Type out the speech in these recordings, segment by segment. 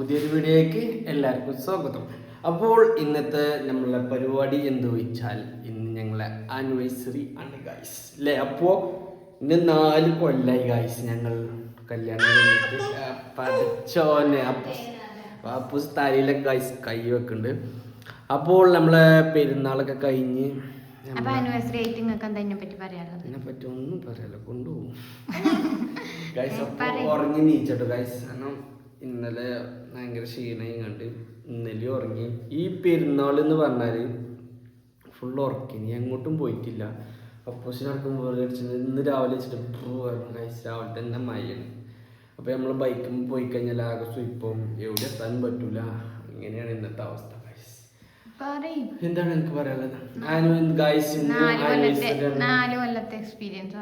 പുതിയൊരു വീഡിയോയ്ക്ക് എല്ലാവർക്കും സ്വാഗതം. അപ്പോൾ ഇന്നത്തെ നമ്മളെ പരിപാടി എന്ത് വെച്ചാൽ ഇന്ന് ഞങ്ങളെ ആനിവേഴ്സറി ആണ് ഗായ്സ് അല്ലേ. അപ്പോൾ ഇന്ന് 4 കൊല്ലായി ഗായ്സ് ഞങ്ങൾ കല്യാണം കഴിഞ്ഞിട്ട്. പഠിച്ചോനെ അപ്പൂസ് തലയിലൊക്കെ ഗായ്സ് കൈ വെക്കുന്നുണ്ട്. അപ്പോൾ നമ്മളെ പെരുന്നാളൊക്കെ കഴിഞ്ഞ് അതിനെപ്പറ്റി ഒന്നും പറയാലോ, കൊണ്ടുപോകും ഗൈസ്. അപ്പോൾ ഉറങ്ങി നീച്ചട്ടോ ഗൈസ്. കാരണം ഇന്നലെ ഭയങ്കര ക്ഷീണയും കണ്ട് ഇന്നലെ ഉറങ്ങി. ഈ പെരുന്നാൾ എന്ന് പറഞ്ഞാൽ ഫുൾ ഉറക്കി, എങ്ങോട്ടും പോയിട്ടില്ല. അപ്പോസിനടക്കുമ്പോൾ അടിച്ചത് ഇന്ന് രാവിലെ വെച്ചിട്ട് ഗൈസ്. രാവിലെ തന്നെ മഴയാണ്. അപ്പോൾ നമ്മൾ ബൈക്കിൽ പോയി കഴിഞ്ഞാൽ ആകെ സ്വിപ്പം, എവിടെ എത്താനും പറ്റൂല. ഇങ്ങനെയാണ് ഇന്നത്തെ അവസ്ഥ. എന്താണ് എനിക്ക് പറയാനുള്ളത്? 4 കൊല്ലത്തെ എക്സ്പീരിയൻസ്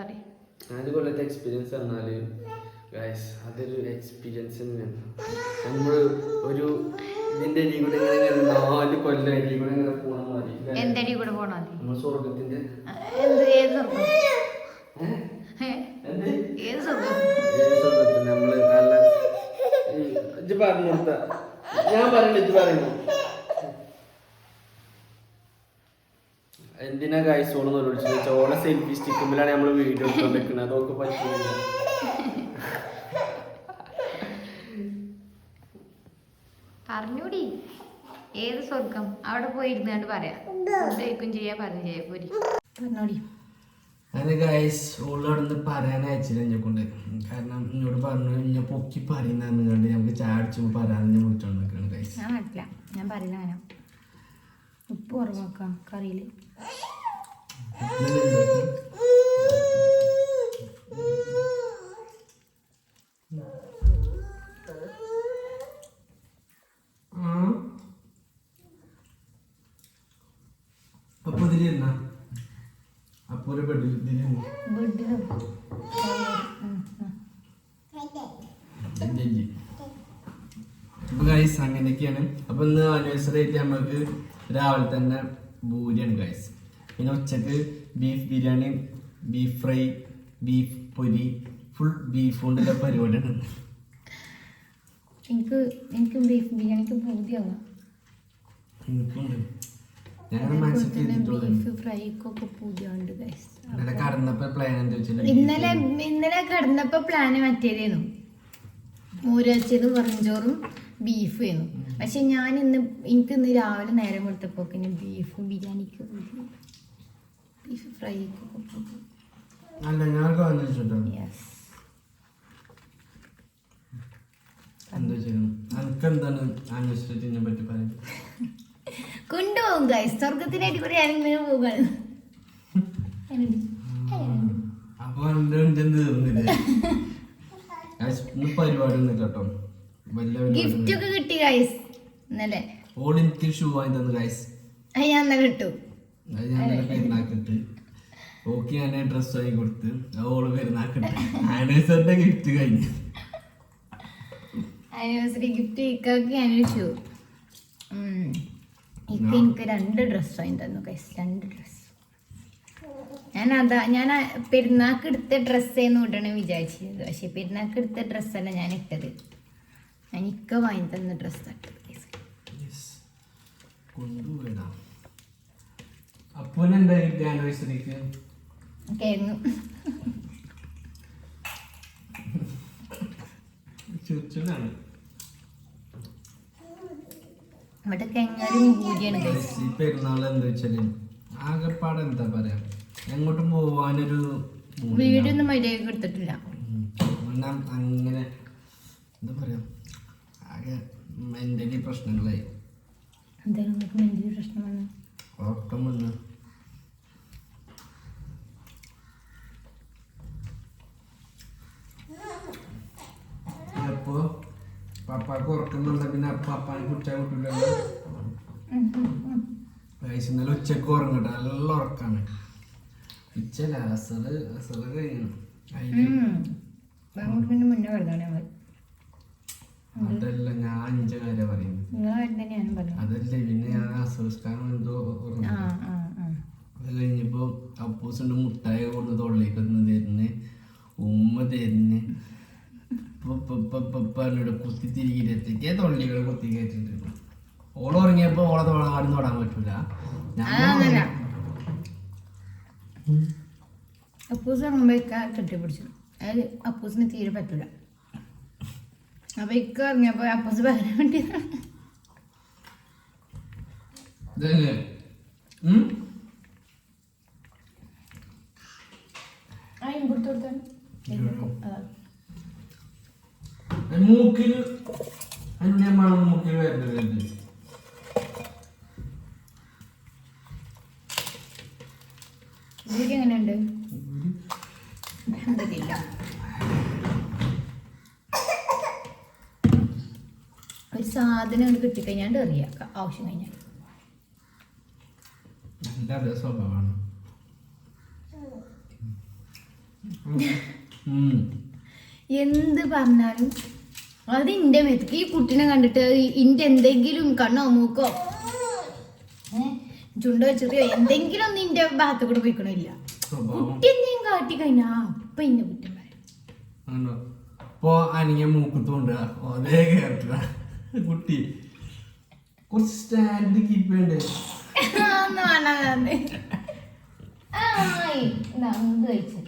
പറഞ്ഞാല് ഗൈസ് അതൊരു എക്സ്പീരിയൻസ് തന്നെയാണ്. നമ്മൾ ഒരു ഇതിന്റെ അടി കൂടെ 4 കൊല്ലം അടി കൂടെ ഇങ്ങനെ പോകണം മതി. നമ്മൾ സ്വർഗത്തിന്റെ സ്വർഗത്തിന് നമ്മള് നല്ല ഇജ്ജ് പറഞ്ഞു കൊടുത്ത ഞാൻ പറയണ്ട, ഇജ്ജ് പറയുന്നു. എന്തിനാ ഗൈസ് ഓണെന്ന് വിളിച്ചത്? ഓളെ സെൽഫി സ്റ്റിക്കുമ്പോഴാണ് നമ്മൾ വീഡിയോ എടുത്തോണ്ടിരിക്കുന്നത്. അതൊക്കെ പറ്റില്ല. പറഞ്ഞൂടി ഏത് സ്വർഗം അവിടെ പോയിരുന്നാണ്ട് പറയാം. പറഞ്ഞോടി. അങ്ങനെ ഗൈസ് ഓളോടൊന്ന് പറയാൻ അയച്ചില്ല എന്നെ കൊണ്ട്. കാരണം എന്നോട് പറഞ്ഞു ഞാൻ പൊക്കി പറയുന്നതെന്ന് കണ്ട് നമുക്ക് ചാടിച്ചു പറയാൻ വിളിച്ചോണ്ട് നിൽക്കണം ഗൈസ്. ഞാൻ പറ്റില്ല, ഞാൻ പറയുന്ന അങ്ങനെ ഉപ്പ് കുറവാക്കാം കറിയില്. അപ്പൊ ഇതിലിരുന്ന അപ്പോരെ ബെഡ് അപ്പൊ ഗൈസ് അങ്ങനെയൊക്കെയാണ്. അപ്പൊ ഇന്ന് ആനിവേഴ്സറി ആയിട്ട് നമുക്ക് രാവിലെ തന്നെ പൂരിയാണ് ഗൈസ്. പിന്നെ ഉച്ചക്ക് beef biryani, beef fry, beef പൊരി, ഫുൾ ബീഫ് കൊണ്ടുള്ള പരിപാടിയാണ്. എനിക്ക് ബീഫ് ബിരിയാണിക്ക് പൂതിയാവാം. എനിക്കുണ്ട്. ഇന്നലെ കടന്നപ്പോ പ്ലാന് മറ്റേതായിരുന്നു, മൂരച്ചതും വെറുംചോറും ബീഫ് ആയിരുന്നു. പക്ഷെ ഞാൻ എനിക്ക് ഇന്ന് രാവിലെ നേരം കൊടുത്തപ്പോ ബീഫ് ബിരിയാണിക്ക് ബീഫ് ഫ്രൈ കൊണ്ടുപോകും ഗൈസ്. സ്വർഗത്തിനായിട്ട് കൂടെ ഞാനിങ്ങനെ പോകാണ്. ഗിഫ്റ്റ് ഒക്കെ കിട്ടി ഗൈസ് ഇന്നലെ. ഓളിക്ക് ഷൂ വാങ്ങി തന്നു ഗൈസ്. ഞാൻ ഇന്നലെ കിട്ടും. പെരുന്നാക്കിട്ട് ഓക്കെ ഞാൻ ഡ്രസ് വാങ്ങി കൊടുത്ത് ഓള് പെരുന്നാക്കിട്ട് ആനിവേഴ്സറിന്റെ ഗിഫ്റ്റ് കഴിഞ്ഞു. ആനിവേഴ്സറി ഗിഫ്റ്റ് ഇക്കാക്ക് ഞാനൊരു ഷൂ. ഇക്ക എനിക്ക് 2 ഡ്രസ് വാങ്ങി തന്നു ഗൈസ്. 2 ഡ്രസ്. ഞാൻ പെരുന്നാക്ക് എടുത്ത ഡ്രസ്സേന്ന് ഇടണം വിചാരിച്ചത്. പക്ഷെ പെരുന്നാക്ക് എടുത്ത ഡ്രസ്സല്ല ഞാൻ ഇട്ടത്. ഞാൻ ഇക്ക വാങ്ങി തന്ന ഡ്രസ് തട്ടത്. കേങ്ങു ഇവിടെ കെങ്ങാലും പൂരിയാണ് ഗൈസ്. ഈ പെരുന്നാൾ എന്താ വെച്ചാല് ആകെപ്പാട് എന്താ പറയാ, എങ്ങോട്ടും പോവാനൊരു വീടൊന്നും മര്യാദക്ക് എടുത്തിട്ടില്ല. അങ്ങനെ എന്താ പറയാ, ആകെ മെന്റലി പ്രശ്നങ്ങളായി. എന്തായാലും മെന്റലി പ്രശ്നമാണ്. ഉറക്കം വന്ന് അപ്പോ പപ്പാക്ക് ഉറക്കം വന്ന പിന്നെ പപ്പാനെ കുടിച്ചാൽ കിട്ടില്ലല്ലോ. ഇന്നലെ ഉച്ചക്ക് ഉറങ്ങട്ടെ, നല്ല ഉറക്കാണ്. ഉച്ചല്ല അസറ് കഴിയണം. അതല്ല ഞാൻ 5 കാര്യം പറയുന്നു. അതല്ലേ പിന്നെ ഞാൻ അസംസ്കാരം എന്തോ അത് കഴിഞ്ഞപ്പോ അപ്പൂസുണ്ട് മുട്ടായി കൊണ്ട് തൊള്ളിക്ക് തരുന്ന് ഉമ്മ തരുന്ന് പറഞ്ഞിട്ട് കുത്തി തിരികെ തൊള്ളികൾ കുത്തി കയറ്റിട്ടുണ്ട്. ഓള് ഉറങ്ങിയപ്പോ ഓളെ ആരും തൊടാൻ പറ്റൂല. അപ്പൂസ് ഇറങ്ങുമ്പോഴേക്കാ കെട്ടിപ്പിടിച്ചു. അത് അപ്പൂസിന് തീരെ പറ്റൂല. അപ്പൊ ഇക്ക ഇറങ്ങിയപ്പോ അപ്പൂസ് പറയാൻ വേണ്ടിയതാണ്. മൂക്കിൽ അതിന്റെ മണം മൂക്കിൽ വരുന്നത്. എങ്ങനെയുണ്ട്? ഒരു സാധനം കിട്ടിക്കഴിഞ്ഞാണ്ട് അറിയാം ആവശ്യം കഴിഞ്ഞാൽ. നല്ല സ്വഭാവമാണ്. എന്ത് പറഞ്ഞാലും അത് ഇന്റെ മേത്തക്ക് ഈ കുട്ടീനെ കണ്ടിട്ട് ഇന്റെ എന്തെങ്കിലും കണ്ണോ മൂക്കോ ചുണ്ട വെച്ചറിയോ എന്തെങ്കിലും ഒന്നും ഇന്റെ ഭാഗത്ത് കൂടെ പോയിക്കണില്ല. കുട്ടി എന്തെങ്കിലും കാട്ടി കഴിഞ്ഞാ അപ്പൊ ഇന്റെ കുറ്റം പറയും. ഇപ്പൊ അനിയ മൂക്കത്തോണ്ട് അതേ കേട്ടില്ല. കുട്ടി കുറച്ച് സ്റ്റാൻഡ് കീപ്പ് ചെയ്യണ്ടേ? കഴിച്ചു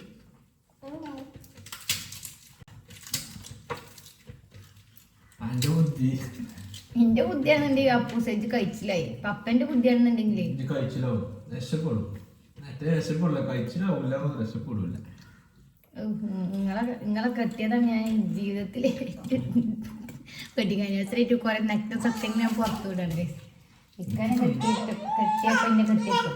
എന്റെ ബുദ്ധിയാണെന്നുണ്ടെങ്കിൽ അപ്പൂസേജ് കഴിച്ചില്ലായി. പപ്പന്റെ ബുദ്ധിയാണെന്നുണ്ടെങ്കിൽ കഴിച്ചില്ലാവും. രക്ഷപ്പെടും. കഴിച്ചില്ലാവൂല, രക്ഷപ്പെടൂല. നിങ്ങളെ കെട്ടിയതാണ് ഞാൻ ജീവിതത്തിൽ വെഡിങ് ആനിവേഴ്സറി കുറെ നെക്ട് സത്യങ്ങൾ ഞാൻ പുറത്തു വിടണ്ടേ. ഇക്കാനെ കെട്ടിയപ്പോ എന്നെ കെട്ടിയപ്പോ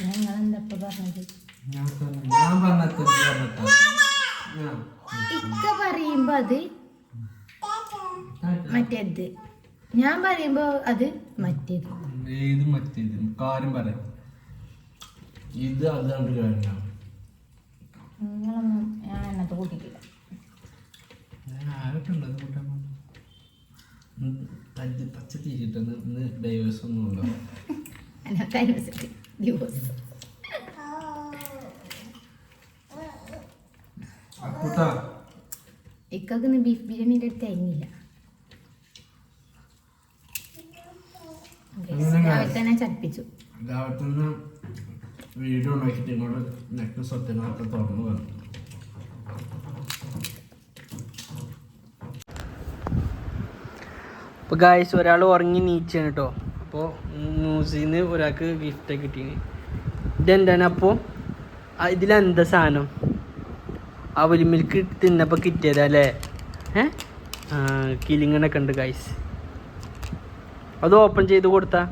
നിങ്ങളെന്തപ്പ പറഞ്ഞത്? ഇക്ക പറയുമ്പോ അത് മറ്റേത്, ഞാൻ പറയുമ്പോ അത് മറ്റേത്. ഏത് മറ്റേത് കാര്യം പറയാം. ഇത് അതാണ്ട് കാര്യമാണ്. നിങ്ങളൊന്നും ഞാൻ എണ്ണത്തെ കൂട്ടിയിട്ടില്ല. പച്ച തിരിച്ചിട്ട് ഡൈവേഴ്സ് ഒന്നുമില്ല. ഇക്കൊന്ന് ബീഫ് ബിരിയാണിയുടെ അടുത്ത് തരുന്നില്ല. തന്നെ ചടിപ്പിച്ചു. എല്ലാവർക്കും വീഡിയോ ഉണ്ടാക്കിയിട്ട് ഇങ്ങോട്ട് നെക്സ്റ്റ് സത്യങ്ങളൊക്കെ തുറന്നു വന്നു. അപ്പോൾ ഗായ്സ് ഒരാൾ ഉറങ്ങി നീച്ചാണ് കേട്ടോ. അപ്പോൾ ന്യൂസിന്ന് ഒരാൾക്ക് ഗിഫ്റ്റ് കിട്ടീന്. ഇതെന്താണ്? അപ്പോൾ ഇതിലെന്താ സാധനം? അവൽ മിൽക്ക് തിന്നപ്പോൾ കിട്ടിയതാ അല്ലേ? കിലിങ്ങനൊക്കെ ഉണ്ട് ഗായ്സ്. അത് ഓപ്പൺ ചെയ്ത് കൊടുത്താ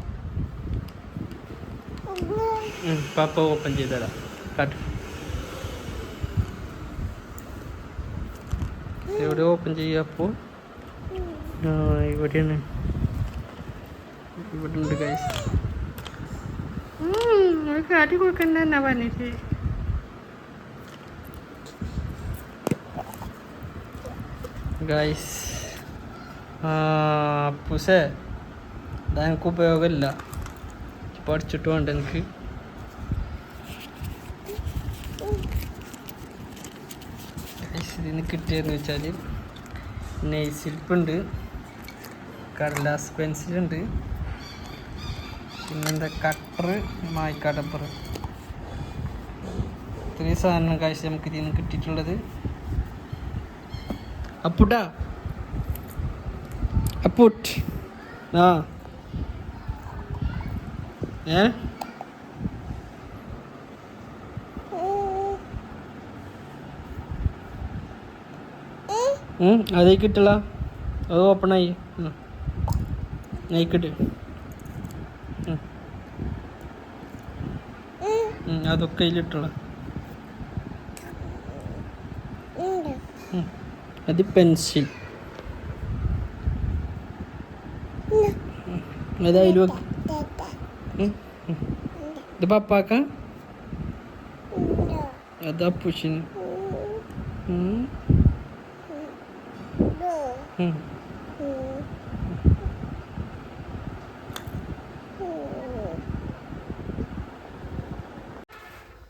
പപ്പ ഓപ്പൺ ചെയ്തതാ. കാട്ട് എവിടെ ഓപ്പൺ ചെയ്യുക? അപ്പോൾ ഇവിടെയാണ്. ഇവിടെ ഉണ്ട് ഗൈസ്. കാട്ടി കൊടുക്കണ്ടെന്നാ പറഞ്ഞിട്ട്. ഗൈസ് അപ്പൂസേ ഇതാ എനിക്ക് ഉപയോഗമില്ല. പഠിച്ചിട്ട് വേണ്ട എനിക്ക്. ഇതിന് കിട്ടിയെന്ന് വെച്ചാൽ നെയ്സിൽപ്പുണ്ട്, കടലാസ് പെൻസിലുണ്ട്, പിന്നെന്താ കട്ടർ, മായ്ക്കാടപ്പർ. ഇത്രയും സാധനം കാശ് നമുക്ക് ഇതിൽ നിന്ന് കിട്ടിയിട്ടുള്ളത്. അപ്പുട്ടാ അപ്പുട്ട് ആ അതേ കിട്ടല. അത് ഓപ്പണായി നയിക്കിട്ട് അതൊക്കെ അതിലിട്ടുള്ള. അത് പെൻസിൽ. അത് അതിൽ വെക്ക്. ഇത് പപ്പാക്ക, അത് അപ്പൂച്ചിന്.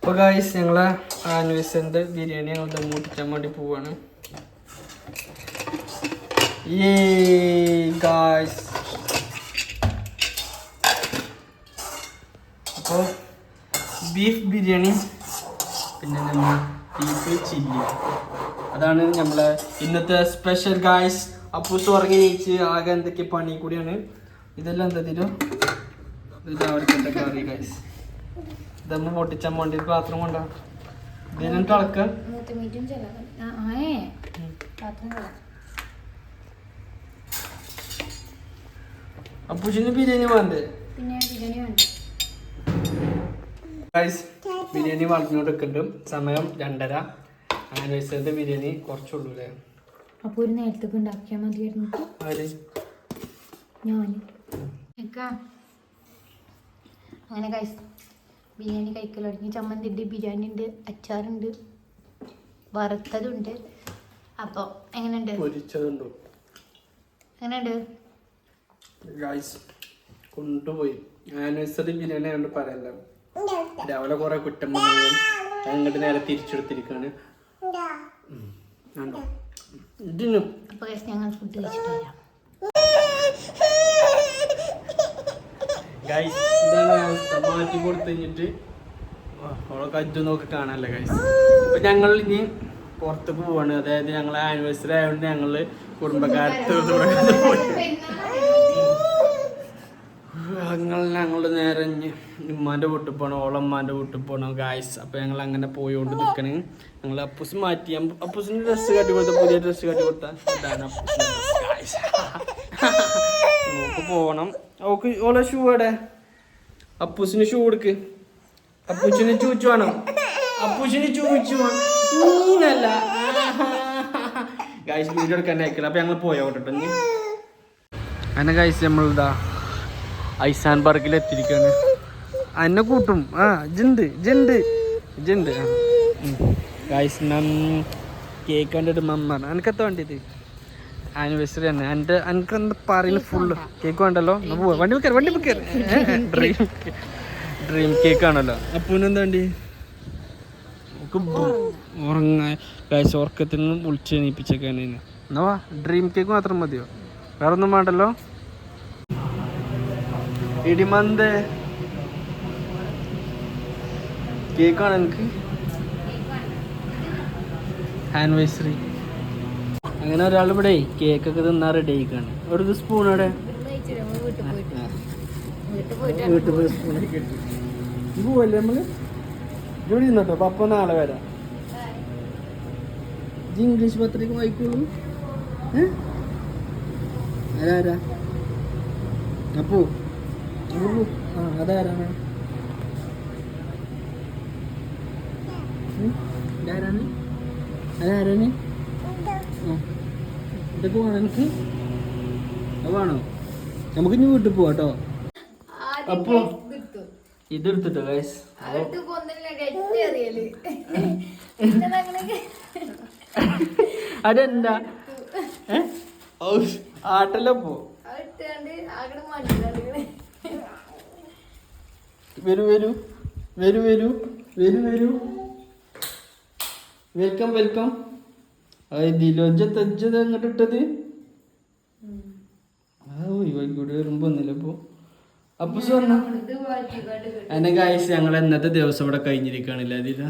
അപ്പോൾ ഗായ്സ് ഞങ്ങളെ ആനിവേഴ്സറിൻ്റെ ബിരിയാണി ഞങ്ങൾ ദം പൊട്ടിച്ചാൻ വേണ്ടി പോവാണ്. ഗായ്സ് അപ്പോൾ ബീഫ് ബിരിയാണി പിന്നെ നമ്മൾ ബീഫ് ചില്ലി അതാണ് നമ്മളെ ഇന്നത്തെ സ്പെഷ്യൽ ഗായ്സ്. അപ്പൂസ് ഉറങ്ങി നീച്ച് ആകെ എന്തൊക്കെ പണി കൂടിയാണ്. ഇതെല്ലാം എന്തെങ്കിലും ഇത് അവർക്കുള്ള കറി ഗായ്സ്. ഇതമ്മ പൊട്ടിച്ചാൻ വേണ്ടി ഒരു പാത്രം കൊണ്ടാ ഇതിനും കളക്ക. അപ്പൂസിന് ബിരിയാണി വേണ്ടേ? ഗായ്സ് ബിരിയാണി വളർന്നുകൊടുക്കുന്നുണ്ട്. സമയം 2:30. ആനിവേഴ്സറിന്റെ ബിരിയാണി കുറച്ചുള്ളൂ അല്ലേ? അപ്പൊ ഒരു നേരത്തേക്ക് ഉണ്ടാക്കിയാൽ മതിയായിരുന്നു. അങ്ങനെ ഗൈസ് ബിരിയാണി കഴിക്കൽ തുടങ്ങി. ചമ്മന്തി ഉണ്ട്, ബിരിയാണി ഉണ്ട്, അച്ചാറുണ്ട്, വറുത്തതുണ്ട്. അപ്പോൾ എങ്ങനെയുണ്ട്? പൊരിച്ചതുണ്ട്. എങ്ങനെയുണ്ട് ഗൈസ്? കൊണ്ടുപോയി ആനിവേഴ്സറി ബിരിയാണി ആയതുകൊണ്ട് പറയല്ല. രാവിലെ കുറെ കുറ്റം പറഞ്ഞു അങ്ങോട്ട് നേരെ തിരിച്ചെടുത്തിരിക്കാണ്. ഇതിനും അപ്പോൾ ഗൈസ് ഞങ്ങൾ ഫുഡ് കഴിച്ചിട്ട് വരാം. ഗൈസ് ഇതാണ് അവസ്ഥ. മാറ്റി കൊടുത്തു കഴിഞ്ഞിട്ട് അവളെ കജ്ജു നോക്കി കാണാനല്ലേ ഗൈസ്. അപ്പൊ ഞങ്ങൾ ഇനി പുറത്തേക്ക് പോവാണ്. അതായത് ഞങ്ങളെ ആനിവേഴ്സറി ആയതുകൊണ്ട് ഞങ്ങള് ഞങ്ങൾ നേരെ ഉമ്മാൻ്റെ വീട്ടിൽ പോകണം, ഓളമ്മാൻ്റെ വീട്ടിൽ പോകണം ഗായ്സ്. അപ്പോൾ ഞങ്ങൾ അങ്ങനെ പോയോണ്ട് നിൽക്കണേ. ഞങ്ങൾ അപ്പൂസ് മാറ്റി അപ്പൂസിന് ഡ്രസ്സ് കാട്ടി കൊടുത്ത പുതിയ ഡ്രസ്സ് കാട്ടി കൊടുത്ത ഇതാണ് അപ്പൂസിൻ്റെ ഡ്രസ്സ് ഗായ്സ്. നമുക്ക് പോകണം. ഓക്ക് ഓളെ ഷൂ എവിടെ? അപ്പൂസിന് ഷൂ കൊടുക്ക്. അപ്പൂച്ചിന് ചൂച്ചു വേണം. അപ്പൂച്ചിന് ചൂച്ചു വേണല്ല ഗായ്സ്. വീഡിയോ എടുക്കാൻ അയക്കില്ല. അപ്പം ഞങ്ങൾ പോയോട്ടെ. അങ്ങനെ ഗായ്സ് നമ്മളിതാ ഐസാൻ പാർക്കിൽ എത്തിയിരിക്കാണ്. എന്നെ കൂട്ടും. ജണ്ട് ഗായ്സ്. കേക്ക് കണ്ടിട്ട് മമ്മ എനിക്കെത്താ വേണ്ടിയത് ആനിവേഴ്സറി തന്നെ. എനിക്ക് എന്താ പറയുന്നത് ഫുള്ള് കേക്ക് വേണ്ടല്ലോ. പോവാ വണ്ടി വെക്കാറ് ഡ്രീം കേക്ക് ആണല്ലോ. അപ്പൂനെന്താ വേണ്ടി? ഉറങ്ങാൻ ഗായ്സ്. ഉറക്കത്തിൽ നിന്ന് വിളിച്ച് എണീപ്പിച്ചേക്കാണ്. എന്നാ വാ, ഡ്രീം കേക്ക് മാത്രം മതിയോ? വേറെ ഒന്നും വേണ്ടല്ലോ. ഇടിമന്ത് കേക്കാണ് എനിക്ക് ആനിവേഴ്സറി. അങ്ങനെ ഒരാൾ ഇവിടെ കേക്കൊക്കെ തിന്നാ റെഡി ആയിക്കാണ്. ഒരു സ്പൂൺ അവിടെ വീട്ടിൽ പോയി സ്പൂണൊക്കെ ഇട്ടു പോവല്ലേ നമ്മള്. ജോലി നിന്നോട്ടോ. പപ്പ നാളെ വരാം. ഇംഗ്ലീഷ് പത്രിക വായിക്കോളൂ. അതാരാ? അപ്പോ അതാരാണ്? അതാരാണ്? ഇതൊക്കെ വേണം എനിക്ക്. വേണോ? നമുക്ക് ഇനി വീട്ടിൽ പോവാട്ടോ. അപ്പോ ഇതെടുത്തിട്ടോ ഗൈസ്. അതെന്താ ആട്ടല്ലോ? വരൂ വെൽക്കം. ദിലോജ് അങ്ങോട്ട് ഇട്ടത് ഒഴിവാക്കിക്കൂടെ വരുമ്പോ ഒന്നില്ല. അപ്പൊ സ്വർണ്ണ എന്നെ ഗായ്സ് ഞങ്ങൾ എന്നത്തെ ദിവസം ഇവിടെ കഴിഞ്ഞിരിക്കുകയാണല്ലേ. അതില്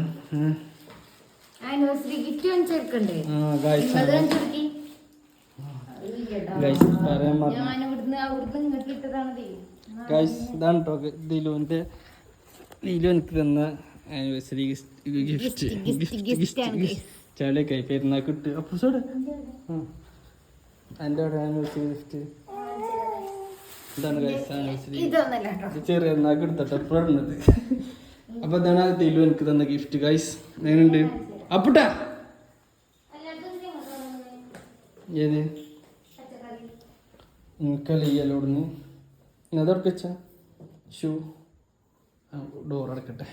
ഗായ്സ് ഇതാണ് കേട്ടോ ദിലു എനിക്ക് തന്ന ആനിവേഴ്സറി ഗിഫ്റ്റ്. ചളിയൊക്കെ പെരുന്നാൾക്ക് ഇട്ട്. അപ്പൊ എൻ്റെ അവിടെ ആനിവേഴ്സറി ഗിഫ്റ്റ് ഇതാണ് ഗൈസ്. ആനിവേഴ്സറി ചെറിയ പെരുന്നാൾക്ക് എടുത്തട്ടോ എപ്പോഴുള്ളത്. അപ്പൊ ഇതാണ് ദിലു എനിക്ക് തന്ന ഗിഫ്റ്റ് ഗൈസ്. എങ്ങനെയുണ്ട് അപ്പുട്ടാ? ഏത് എനിക്കല്ലോ ഇവിടുന്ന് അതൊക്കെ വെച്ചാ ഷൂ ഡോർ അടക്കട്ടെ.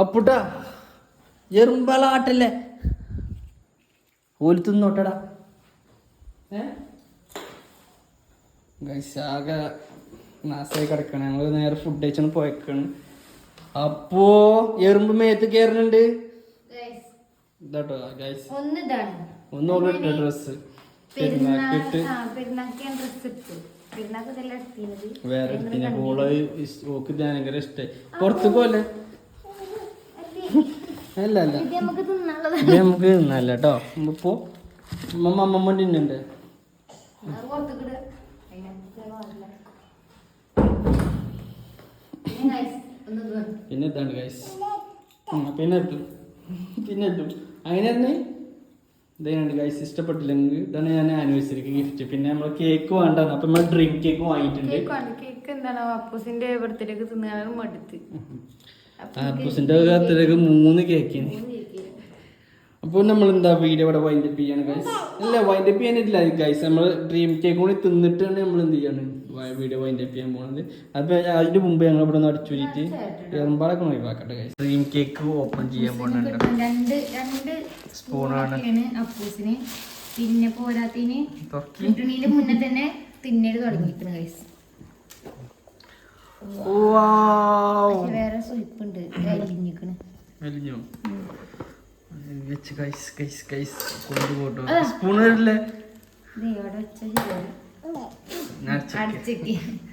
അപ്പുട്ടാ എറുമ്പളാട്ടല്ലേ ഓല് തിന്നോട്ടടാ. ഗൈസ് ആകെ നാശമായി കിടക്കണം. ഞങ്ങൾ നേരെ ഫുഡ് കഴിച്ചാണ് പോയേക്കാണ്. അപ്പോ എറുമ്പ് മേത്ത് കയറുന്നുണ്ട് ഇതാട്ടോ ഗൈസ്. ഒന്നോളം ഇട്ട ഡ്രസ് വേറെ എടുത്തിന് പോള് ഓക്ക് ഭയങ്കര ഇഷ്ടായി. പുറത്ത് പോലെ അല്ല അല്ല ഇത് നമുക്ക് തിന്നല്ല കേട്ടോ. ഇപ്പൊ അമ്മമ്മ തിന്നുണ്ട്. പിന്നെ ഇതാണ് ഗൈസ്. പിന്നെ എത്തും അങ്ങനെ തന്നെ ഇതേനുണ്ട് ഗൈസ്. ഇഷ്ടപ്പെട്ടില്ലെങ്കിൽ ഇതാണ് ഞാൻ ആനിവേഴ്സറിക്ക് ഗിഫ്റ്റ്. പിന്നെ നമ്മൾ കേക്ക് വേണ്ടാണ്, അപ്പൊ നമ്മൾ ഡ്രീം കേക്ക് വാങ്ങിയിട്ടുണ്ട്. കേക്ക് എന്താണ് അപ്പൂസിന്റെ ബർത്ത്ഡേക്ക് തിന്നാനും മടുത്ത്. അപ്പൂസിന്റെ ബർത്ത്ഡേക്ക് 3 കേക്കിന്. അപ്പോൾ നമ്മൾ എന്താ വീഡിയോ ഇവിടെ വൈൻഡപ്പ് ചെയ്യാണ് ഗൈസ്. അല്ല വൈൻഡപ്പ് ചെയ്യാനില്ല ഗൈസ്, നമ്മൾ ഡ്രീം കേക്ക് കൂടി തിന്നിട്ടാണ് നമ്മൾ എന്ത് ചെയ്യാണ് വീഡിയോ വൈൻഡപ്പ് ചെയ്യാൻ പോകുന്നത്. അപ്പോൾ അതിന് മുമ്പ് ഞങ്ങൾ ഇവിടെ നിന്ന് അടിച്ചുരിട്ട് എറുമ്പാളൊക്കെ ഒഴിവാക്കട്ടെ ഗൈസ്. ഡ്രീം കേക്ക് ഓപ്പൺ ചെയ്യാൻ പോകുന്നുണ്ട്. 2 സ്പൂണാണ് അപ്പൂസിന്. പിന്നെ പോരാത്തിന് കിട്ടണീന്റെ മുന്നേ തന്നെ തിന്നല് തുടങ്ങിയിരിക്കുന്നു ഗൈസ്. വേറെ സ്വൽപ്പുണ്ട് അലിഞ്ഞിക്കണ്. അലിഞ്ഞോ കൊണ്ടുപോട്ടോ. സ്പൂൺ വരില്ലേ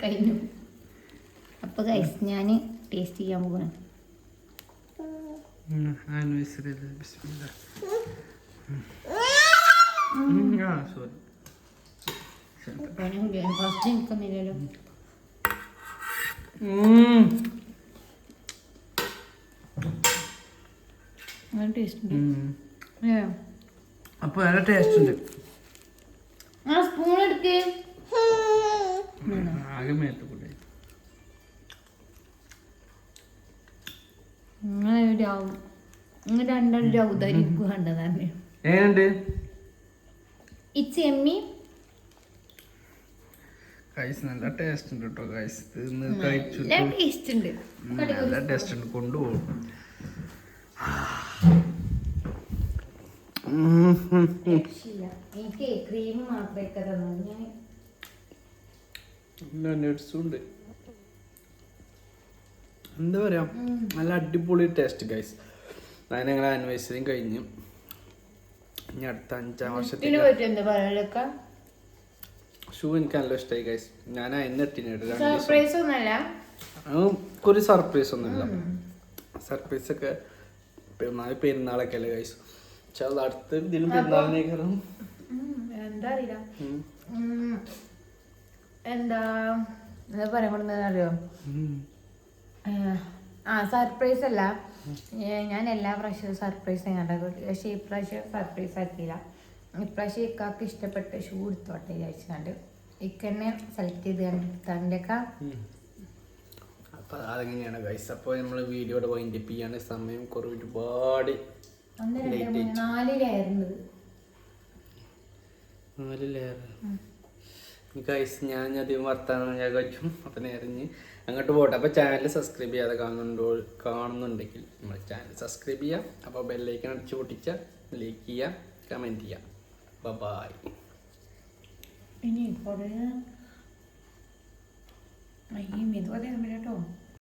കഴിഞ്ഞു. അപ്പൊ ഗൈസ് ഞാന് ടേസ്റ്റ് ചെയ്യാൻ പോകണം. ഫസ്റ്റ് എനിക്കൊന്നില്ലല്ലോ. അപ്പൊ നല്ല ടേസ്റ്റ് ഉണ്ട്. സ്പൂൺ എടുക്ക്. ആകെ മേത്ത് കൂടെ കണ്ടതാണ് എങ്ങനെയുണ്ട് ഈ ചെമ്മി. ഗൈസ് നല്ല ടേസ്റ്റ് ഉണ്ട് കേട്ടോ ഗൈസ്. കഴിച്ചു നല്ല ടേസ്റ്റ് ഉണ്ട്. കൊണ്ടുപോകും. എനിക്ക് ക്രീം മാത്രമേ ഉണ്ട്. എന്താ പറയാ നല്ല അടിപൊളി ടേസ്റ്റ് ഗൈസ്. ഞാൻ ഞങ്ങളെ ആനിവേഴ്സറിയും കഴിഞ്ഞു. ഇനി അടുത്ത 5-ാം വർഷത്തിൽ ഷൂ എനിക്ക് നല്ല ഇഷ്ടമായി ഗൈസ്. ഞാൻ ഒരു സർപ്രൈസ് ഒന്നുമില്ല. സർപ്രൈസ് ഒക്കെ പെരുന്നാളൊക്കെ അല്ലേ ഗൈസ്. പക്ഷെ അത് അടുത്ത ഇതിലും പെരുന്നാളിനേക്കാളും എന്താ പറയാറിയോ സർപ്രൈസ് അല്ല. ഞാൻ എല്ലാ പ്രാവശ്യവും സർപ്രൈസ് കണ്ടത്, പക്ഷെ ഇപ്രാവശ്യം സർപ്രൈസ് ആക്കിയില്ല. ഇപ്രാവശ്യം ഇക്കാക്ക് ഇഷ്ടപ്പെട്ട ഷൂ എടുത്തോട്ടെ വിചാരിച്ചു കണ്ട് ഇക്കന്നെ സെലക്ട് ചെയ്ത് കണ്ടിട്ടൊക്കെ. അപ്പൊ അതെങ്ങനെയാണ് ഗൈസ്. അപ്പോൾ നമ്മൾ വീഡിയോയുടെ വൈൻഡപ്പ് ചെയ്യാണ്. സമയം ഒരുപാട് 4 ലെയർ ഗൈസ്. ഞാൻ അധികം വർത്താനം ഞാൻ കഴിച്ചു. അപ്പം നേരഞ്ഞ് അങ്ങോട്ട് പോട്ടെ. അപ്പോൾ ചാനൽ സബ്സ്ക്രൈബ് ചെയ്യാതെ കാണുന്നുണ്ടെങ്കിൽ നമ്മൾ ചാനൽ സബ്സ്ക്രൈബ് ചെയ്യാം. അപ്പോൾ ബെല്ലൈക്കൺ അടിച്ച് പൊട്ടിച്ചാൽ ലൈക്ക് ചെയ്യാം, കമൻറ്റ് ചെയ്യാം. ബൈ. ഇനി മെതുവാതെ കേട്ടോ.